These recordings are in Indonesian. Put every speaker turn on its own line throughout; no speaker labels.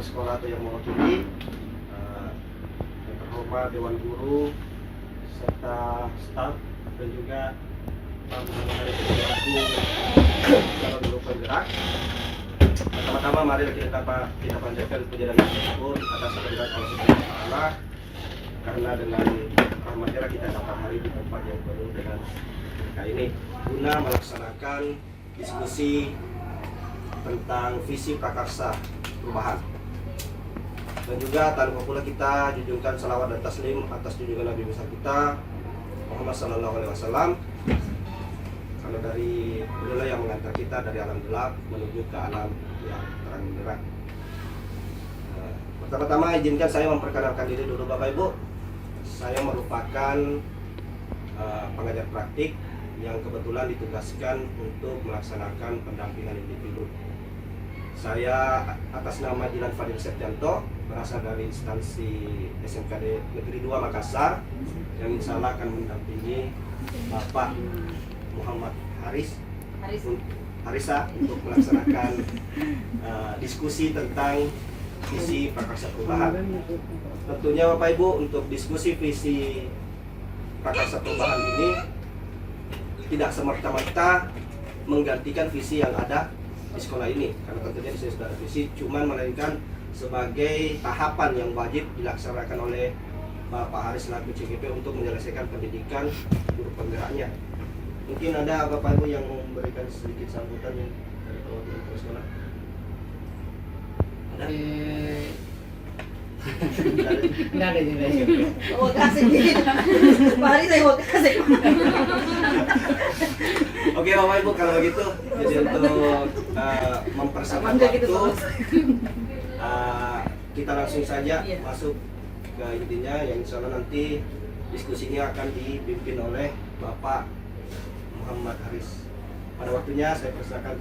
sekolah atau yang mewakili, yang terhormat Dewan Guru serta staf dan juga tamu dari kalau dulu penggerak. Pertama-tama mari kita panjatkan puja dan syukur atas kehadirat Allah Subhanahu wa Ta'ala, karena dengan rahmatnya kita dapat hari di tempat yang penuh dengan berkah ini guna melaksanakan diskusi tentang visi prakarsa perubahan. Dan juga tanpa pula kita junjungkan salawat dan taslim atas junjungan Nabi besar kita Muhammad Sallallahu Alaihi Wasallam, karena dari beliau yang mengantar kita dari alam gelap menuju ke alam yang terang benderang. Pertama-tama izinkan saya memperkenalkan diri dulu Bapak Ibu. Saya merupakan pengajar praktik yang kebetulan ditugaskan untuk melaksanakan pendampingan individu. Saya atas nama Dilan Fadil Septianto, berasal dari instansi SMKD Negeri 2 Makassar, yang insya Allah akan mendampingi Bapak Muhammad Harisa untuk melaksanakan diskusi tentang visi prakarsa perubahan. Tentunya Bapak Ibu, untuk diskusi visi prakarsa perubahan ini tidak semerta-merta menggantikan visi yang ada di sekolah ini, karena tentunya di sini sudah ada visi, cuman melainkan sebagai tahapan yang wajib dilaksanakan oleh Bapak Haris selaku CGP untuk menyelesaikan pendidikan guru penggeraknya. Mungkin ada Bapak Ibu yang memberikan sedikit sambutan ya dari perwakilan kepala sekolah. Ada?
Nggak ada juga.
Oh, kasih gitu. Pak Hari saya mau kasih.
Oke Bapak Ibu, kalau begitu jadi untuk mempersingkat waktu, kita langsung saja masuk ke intinya, yang insya Allah nanti diskusinya akan dipimpin oleh Bapak Muhammad Haris. Pada waktunya saya persilakan.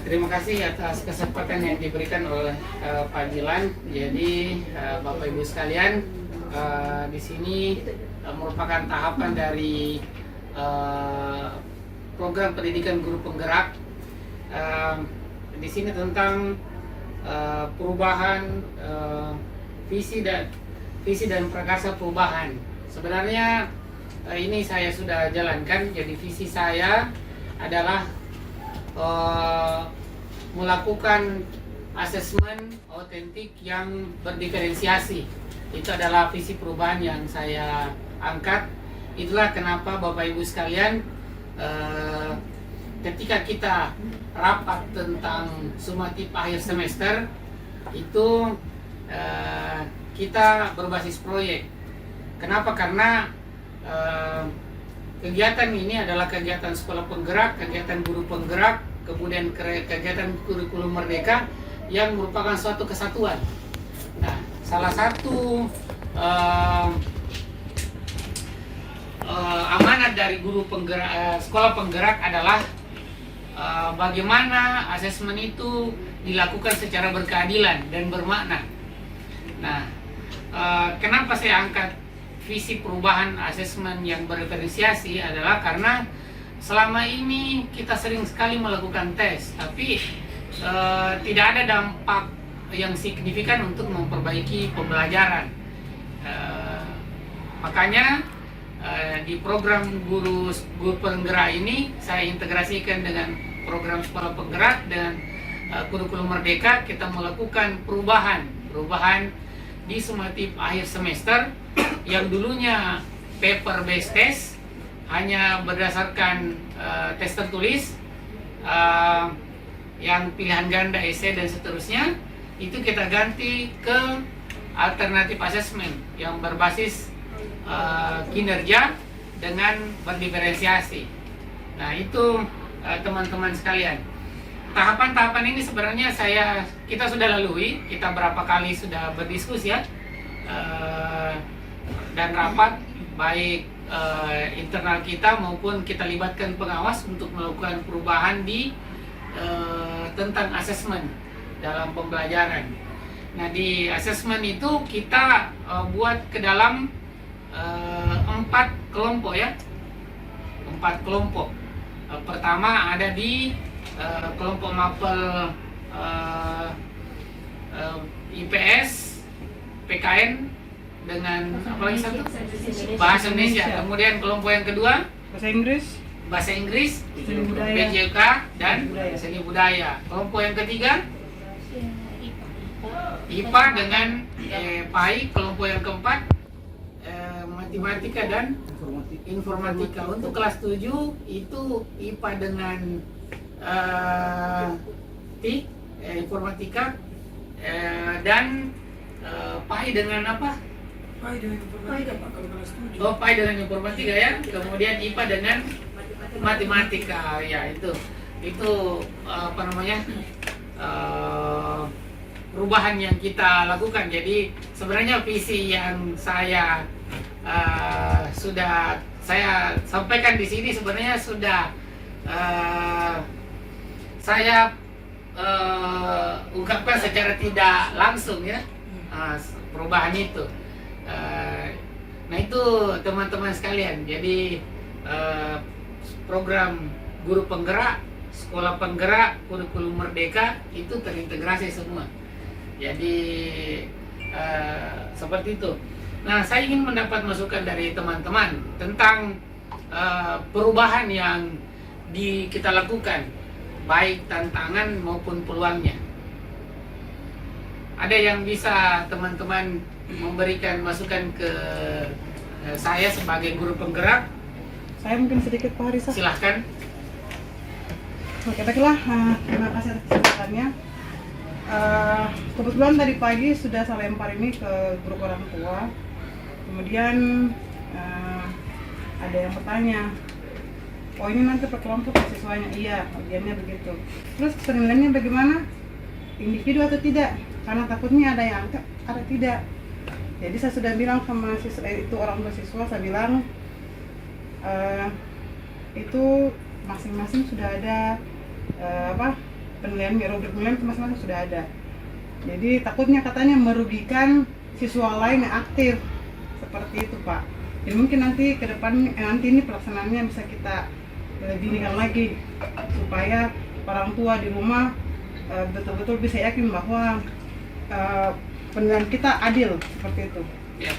Terima kasih atas kesempatan yang diberikan oleh Pak Dilan. Jadi Bapak Ibu sekalian, di sini merupakan tahapan dari program pendidikan guru penggerak. Di sini tentang perubahan visi dan prakarsa perubahan. Sebenarnya ini saya sudah jalankan. Jadi visi saya adalah melakukan asesmen autentik yang berdiferensiasi. Itu adalah visi perubahan yang saya angkat. Itulah kenapa Bapak Ibu sekalian, ketika kita rapat tentang sumatif akhir semester itu kita berbasis proyek. Kenapa? Karena kegiatan ini adalah kegiatan sekolah penggerak, kegiatan guru penggerak, kemudian kegiatan kurikulum merdeka yang merupakan suatu kesatuan. Nah, salah satu amanat dari guru penggerak, sekolah penggerak adalah bagaimana asesmen itu dilakukan secara berkeadilan dan bermakna. Nah, kenapa saya angkat visi perubahan asesmen yang berdiferensiasi adalah karena selama ini kita sering sekali melakukan tes, tapi tidak ada dampak yang signifikan untuk memperbaiki pembelajaran. Makanya di program guru penggerak ini saya integrasikan dengan program sekolah penggerak dan kurikulum merdeka. Kita melakukan perubahan di sumatif akhir semester yang dulunya paper based test, hanya berdasarkan tes tertulis yang pilihan ganda, esai dan seterusnya, itu kita ganti ke alternatif assessment yang berbasis kinerja dengan berdiferensiasi. Nah, itu teman-teman sekalian, tahapan-tahapan ini sebenarnya kita sudah lalui. Kita berapa kali sudah berdiskusi ya, dan rapat baik internal kita maupun kita libatkan pengawas untuk melakukan perubahan di tentang asesmen dalam pembelajaran. Nah, di asesmen itu kita buat ke dalam 4 kelompok ya, 4 kelompok. Pertama ada di kelompok mapel IPS, PKN dengan apa lagi satu? Bahasa Indonesia. Kemudian kelompok yang kedua bahasa Inggris,
Seni budaya.
PJK dan seni budaya. Kelompok yang ketiga IPA dengan PAI. Kelompok yang keempat matematika dan informatika. Untuk kelas 7 itu IPA dengan TIK, informatika, dan PAI dengan apa? PAI dengan informatika ya. Kemudian IPA dengan matematika ya. Itu apa namanya, perubahan yang kita lakukan. Jadi sebenarnya visi yang sudah saya sampaikan di sini sebenarnya sudah saya ungkapkan secara tidak langsung ya, perubahan itu. Nah itu teman-teman sekalian. Jadi program guru penggerak, sekolah penggerak, kurikulum merdeka itu terintegrasi semua. Jadi seperti itu. Nah, saya ingin mendapat masukan dari teman-teman tentang perubahan yang kita lakukan, baik tantangan maupun peluangnya. Ada yang bisa teman-teman memberikan masukan ke saya sebagai guru penggerak?
Saya mungkin sedikit Pak Harisa.
Silahkan.
Oke, baiklah. Terima kasih atas kesempatannya. Kebetulan tadi pagi sudah saya lempar ini ke grup orang tua. Kemudian ada yang bertanya, oh ini nanti per kelompok siswanya? Iya, bagiannya begitu. Terus penilaiannya bagaimana? Individu atau tidak? Karena takutnya ada yang angkat, ada tidak. Jadi saya sudah bilang sama siswa itu, orang tua siswa, saya bilang itu masing-masing sudah ada penilaian, rubrik penilaian itu masing-masing sudah ada. Jadi takutnya katanya merugikan siswa lain yang aktif, seperti itu Pak. Jadi mungkin nanti ke depan nanti ini pelaksanaannya bisa kita lebih ringan lagi supaya orang tua di rumah betul-betul bisa yakin bahwa penilaian kita adil, seperti itu.
Ya.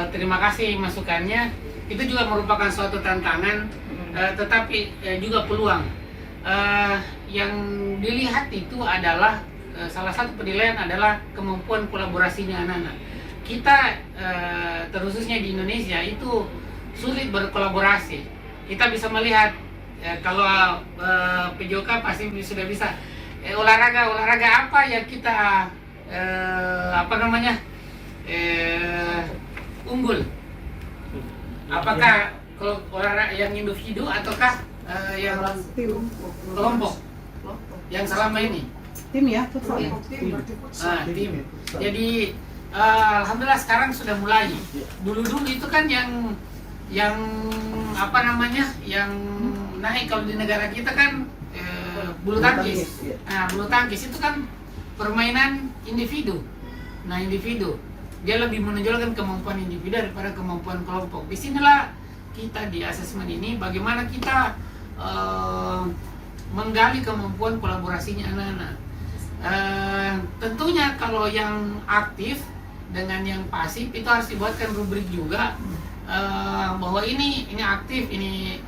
Terima kasih masukannya. Itu juga merupakan suatu tantangan, tetapi juga peluang. Yang dilihat itu adalah salah satu penilaian adalah kemampuan kolaborasinya anak-anak. Kita terkhususnya di Indonesia itu sulit berkolaborasi. Kita bisa melihat kalau PJK pasti sudah bisa olahraga apa yang kita unggul. Apakah kalau olahraga yang individu ataukah yang kelompok yang selama ini?
Tim ya, futsal.
Tim. Jadi alhamdulillah sekarang sudah mulai. Dulu itu kan yang yang naik kalau di negara kita kan bulu tangkis. Nah, bulu tangkis itu kan permainan individu. Nah, individu dia lebih menonjolkan kemampuan individu daripada kemampuan kelompok. Disinilah kita di asesmen ini bagaimana kita menggali kemampuan kolaborasinya anak-anak. Tentunya kalau yang aktif dengan yang pasif itu harus dibuatkan rubrik juga, bahwa ini aktif, ini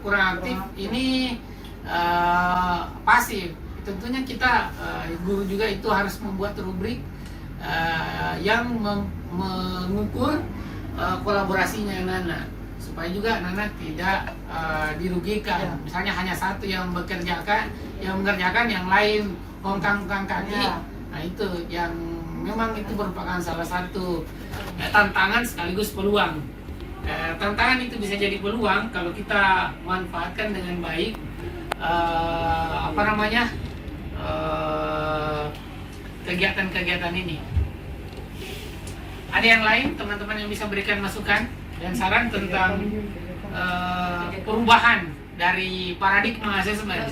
kurang aktif, ini pasif. Tentunya kita guru juga itu harus membuat rubrik yang mengukur kolaborasinya anak-anak, supaya juga anak-anak tidak dirugikan. Misalnya hanya satu yang mengerjakan, yang lain kongkang kaki. Nah, itu yang memang itu merupakan salah satu tantangan sekaligus peluang. Tantangan itu bisa jadi peluang kalau kita manfaatkan dengan baik kegiatan-kegiatan ini. Ada yang lain teman-teman yang bisa berikan masukan dan saran tentang perubahan dari paradigma asesmen?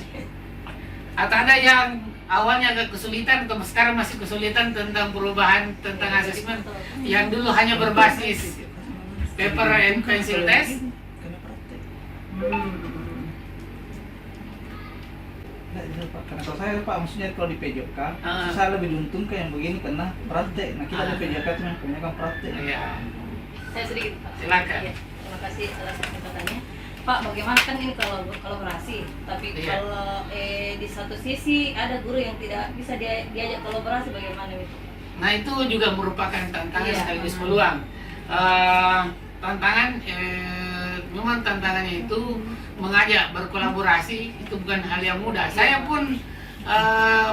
Atau ada yang awalnya agak kesulitan atau sekarang masih kesulitan tentang perubahan tentang asesmen yang dulu hanya berbasis paper and pencil test?
Nggak, itu, Pak. Karena kalau saya Pak, maksudnya kalau di PJK,
Ah.
saya lebih diuntungkan yang begini karena praktek. Nah kita di
Ah.
PJK itu yang kebanyakan praktek.
Iya.
Saya sedikit Pak.
Silakan.
Iya, terima kasih atas kesempatannya. Pak, bagaimana kan ini kalau kolaborasi, tapi
Iya.
kalau di satu sisi ada guru yang tidak bisa diajak kolaborasi, bagaimana itu?
Nah itu juga merupakan tantangan
Iya.
sekaligus peluang. Tantangan, memang tantangannya itu mengajak berkolaborasi itu bukan hal yang mudah. Saya pun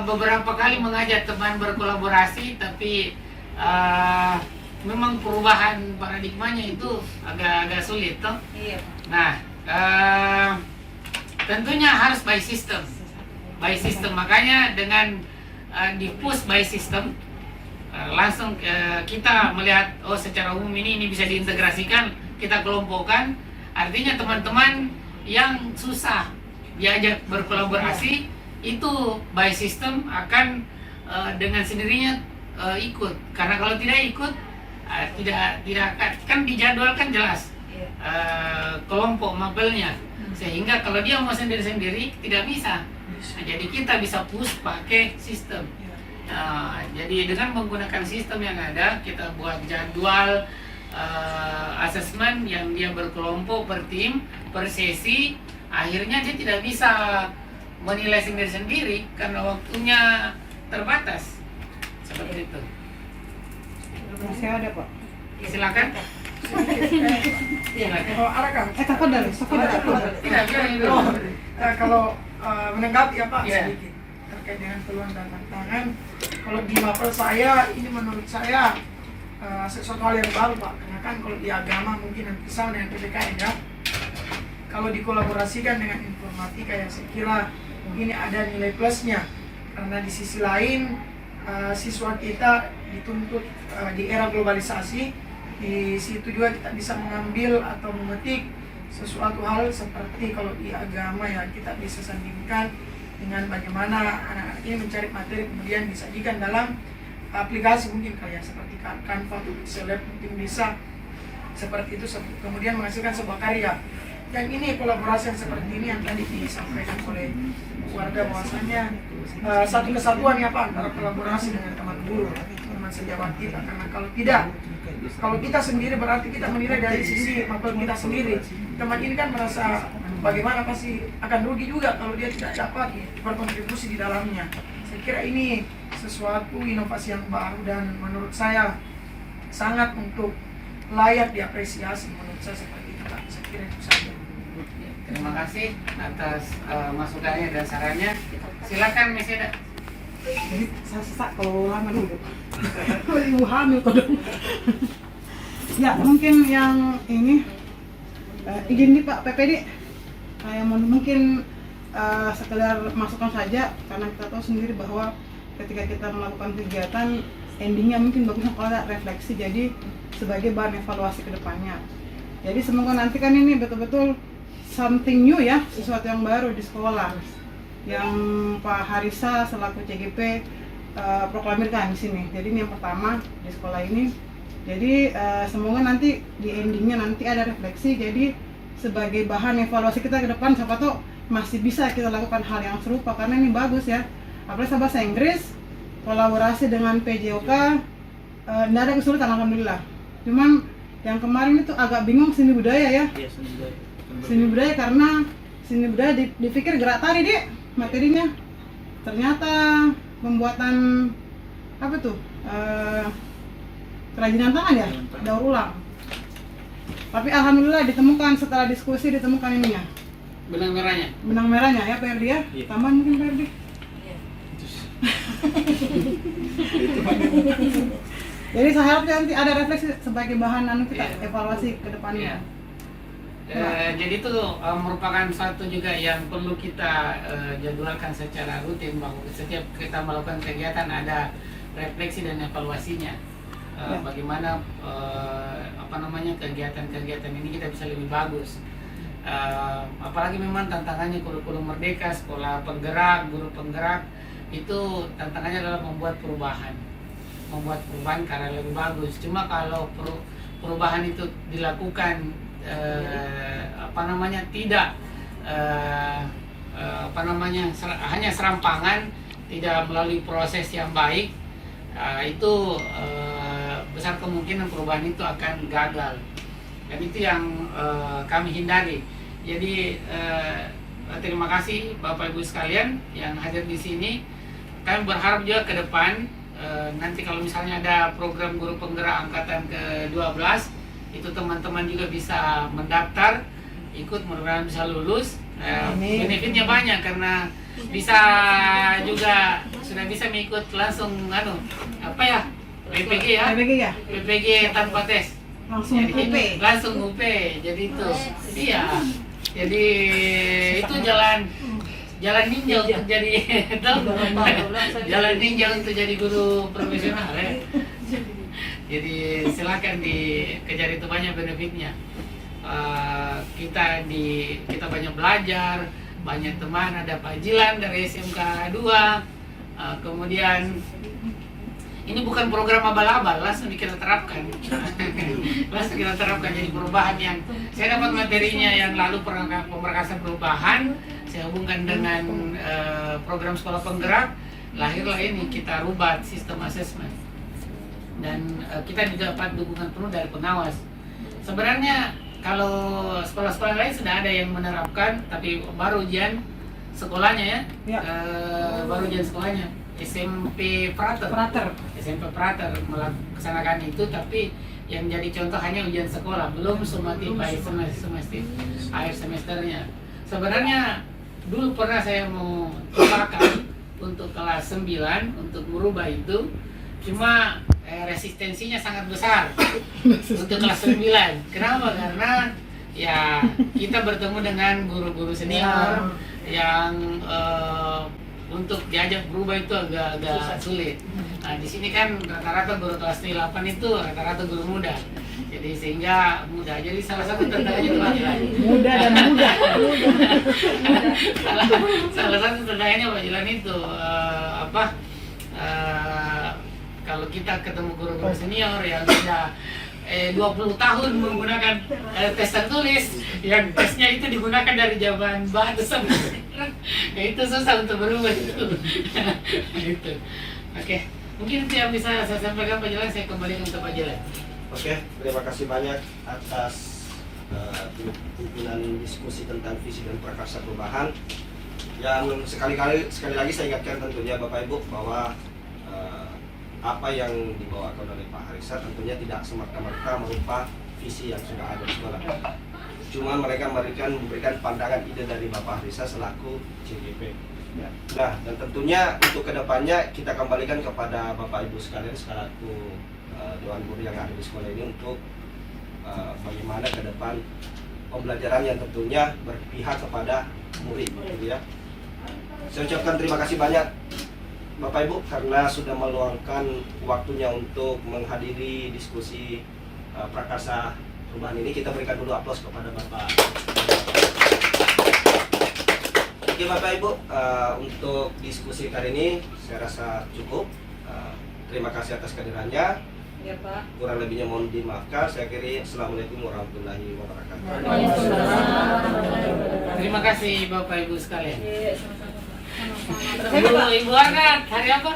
beberapa kali mengajak teman berkolaborasi, tapi memang perubahan paradigmanya itu agak sulit, toh.
Iya Pak.
Nah, tentunya harus by system. By system, makanya dengan di push by system, langsung kita melihat oh secara umum ini bisa diintegrasikan, kita kelompokkan. Artinya teman-teman yang susah diajak berkolaborasi itu by system akan dengan sendirinya ikut. Karena kalau tidak ikut tidak akan, kan dijadwalkan jelas
Iya.
kelompok mapelnya, sehingga kalau dia mau sendiri-sendiri tidak bisa. Nah, jadi kita bisa push pakai sistem. Jadi dengan menggunakan sistem yang ada, kita buat jadwal asesmen yang dia berkelompok, per tim, per sesi. Akhirnya dia tidak bisa menilai sendiri-sendiri karena waktunya terbatas. Seperti itu.
Masih ada Pak.
Silakan. Silakan.
Oh, ada kan?
Takut dari, takut dari.
Tidak, bilang itu.
Oh, kalau menanggapi ya Pak
Iya.
sedikit terkait dengan peluang dan tantangan. Kalau di mapel saya, ini menurut saya sesuatu hal yang baru Pak. Karena kan kalau di agama mungkin yang pisah dengan PPKN ya. Kalau dikolaborasikan dengan informatika ya saya kira ini ada nilai plusnya. Karena di sisi lain siswa kita dituntut di era globalisasi, di situ juga kita bisa mengambil atau memetik sesuatu hal seperti kalau di agama ya kita bisa sandingkan dengan bagaimana anak-anak ini mencari materi kemudian disajikan dalam aplikasi mungkin kayak seperti Canva atau Pixel mungkin bisa seperti itu kemudian menghasilkan sebuah karya. Dan ini kolaborasi yang seperti ini yang tadi disampaikan oleh warga bahwasannya satu kesatuan ya Pak antara kolaborasi dengan teman guru, teman sejawat kita. Karena kalau tidak, kalau kita sendiri berarti kita menilai dari sisi mapel kita sendiri. Teman ini kan merasa bagaimana pasti akan rugi juga kalau dia tidak dapat berkontribusi di dalamnya. Saya kira ini sesuatu inovasi yang baru dan menurut saya sangat untuk layak diapresiasi. Menurut saya seperti itu Pak. Saya kira itu saja.
Terima kasih atas masukannya dan sarannya. Silakan Miss Eda.
Jadi saya sesak kalau lama dulu. Kalau ibu hamil kodong. Ya mungkin yang ini izin nih Pak PPD. Saya mungkin sekedar masukan saja karena kita tahu sendiri bahwa ketika kita melakukan kegiatan endingnya mungkin bagusnya kalau ada refleksi jadi sebagai bahan evaluasi ke depannya. Jadi semoga nanti kan ini betul-betul something new ya, sesuatu yang baru di sekolah yang Pak Harisa selaku CGP proklamirkan di sini. Jadi ini yang pertama di sekolah ini. Jadi semoga nanti di endingnya nanti ada refleksi. Jadi sebagai bahan evaluasi kita ke depan, siapa tahu masih bisa kita lakukan hal yang serupa karena ini bagus ya. Apalagi bahasa Inggris, kolaborasi dengan PJOK, tidak ada kesulitan alhamdulillah. Cuman yang kemarin itu agak bingung seni budaya ya.
Iya,
Seni budaya karena seni budaya dipikir gerak tari deh materinya, ternyata pembuatan apa tuh kerajinan tangan ya, daur ulang. Tapi alhamdulillah ditemukan setelah diskusi ditemukan ininya
Benang merahnya.
benang merahnya ya PRD ya,
Iya.
tambahan mungkin PRD.
Iya.
Jadi saya harap nanti ada refleksi sebagai bahan kita
Iya.
evaluasi ke depannya.
Jadi itu merupakan satu juga yang perlu kita jadwalkan secara rutin bahwa setiap kita melakukan kegiatan ada refleksi dan evaluasinya.
Ya.
Bagaimana kegiatan-kegiatan ini kita bisa lebih bagus. Apalagi memang tantangannya kurikulum merdeka, sekolah penggerak, guru penggerak itu tantangannya adalah membuat perubahan karena lebih bagus. Cuma kalau perubahan itu dilakukan tidak hanya serampangan, tidak melalui proses yang baik, itu besar kemungkinan perubahan itu akan gagal, dan itu yang kami hindari. Jadi terima kasih Bapak Ibu sekalian yang hadir di sini. Kami berharap juga ke depan nanti kalau misalnya ada program guru penggerak angkatan ke-12, itu teman-teman juga bisa mendaftar, ikut, mudah-mudahan bisa lulus. Benefitnya banyak karena bisa juga sudah bisa mengikut langsung PPG ya, PPG tanpa tes,
Langsung UP.
langsung UP. Jadi itu iya, jadi itu jalan ninja untuk jadi jalan ninja untuk jadi guru profesional ya. Jadi silakan dikejar, itu banyak benefitnya. Kita banyak belajar, banyak teman, ada Pak Jilan dari SMK 2. Kemudian ini bukan program abal-abal, langsung kita terapkan. Langsung kita terapkan jadi perubahan yang saya dapat materinya yang lalu pemberkasan perubahan, saya hubungkan dengan program sekolah penggerak, lahirlah ini kita rubah sistem asesmen. Dan kita juga dapat dukungan penuh dari pengawas. Sebenarnya kalau sekolah-sekolah lain sudah ada yang menerapkan, tapi baru ujian sekolahnya ya. Baru ujian sekolahnya. SMP Prater melaksanakan itu, tapi yang jadi contoh hanya ujian sekolah, belum summatif akhir semesternya. Sebenarnya dulu pernah saya mau cobakan untuk kelas 9 untuk merubah itu, cuma resistensinya sangat besar untuk kelas 9. Kenapa? Karena ya kita bertemu dengan guru-guru senior yang untuk diajak berubah itu agak sulit. Nah, di sini kan rata-rata guru kelas 8 itu rata-rata guru muda. Jadi sehingga mudah. Jadi salah satu tantangannya itu Pak
Muda dan muda.
salah satu tantangannya Pak Jilan itu kalau kita ketemu guru-guru senior yang sudah 20 tahun menggunakan tes tertulis, yang tesnya itu digunakan dari zaman Bahasa sampai sekarang, ya itu susah untuk berubah itu. Gitu. Oke, mungkin itu yang bisa saya sampaikan Pak Jilan, saya kembalikan ke Pak Jilan.
Oke, terima kasih banyak atas pimpinan diskusi tentang visi dan prakarsa perubahan. Yang sekali lagi saya ingatkan tentunya Bapak Ibu bahwa apa yang dibawakan oleh Pak Harissa tentunya tidak semerta-merta merubah visi yang sudah ada di sekolah. Cuma mereka memberikan pandangan ide dari Bapak Harissa selaku CGP. Ya. Nah, dan tentunya untuk kedepannya kita kembalikan kepada Bapak Ibu sekalian selaku Dewan Guru yang ada di sekolah ini untuk bagaimana ke depan pembelajaran yang tentunya berpihak kepada murid, gitu ya. Saya ucapkan terima kasih banyak Bapak Ibu karena sudah meluangkan waktunya untuk menghadiri diskusi prakarsa perubahan ini. Kita berikan dulu aplaus kepada Bapak. Oke Bapak Ibu, untuk diskusi kali ini saya rasa cukup. Terima kasih atas kehadirannya.
Ya Pak.
Kurang lebihnya mohon dimaafkan. Saya akhiri. Assalamualaikum warahmatullahi wabarakatuh.
Terima kasih Bapak Ibu sekalian.
Iya, sama-sama Pak.
Ibu Arkat, hari apa?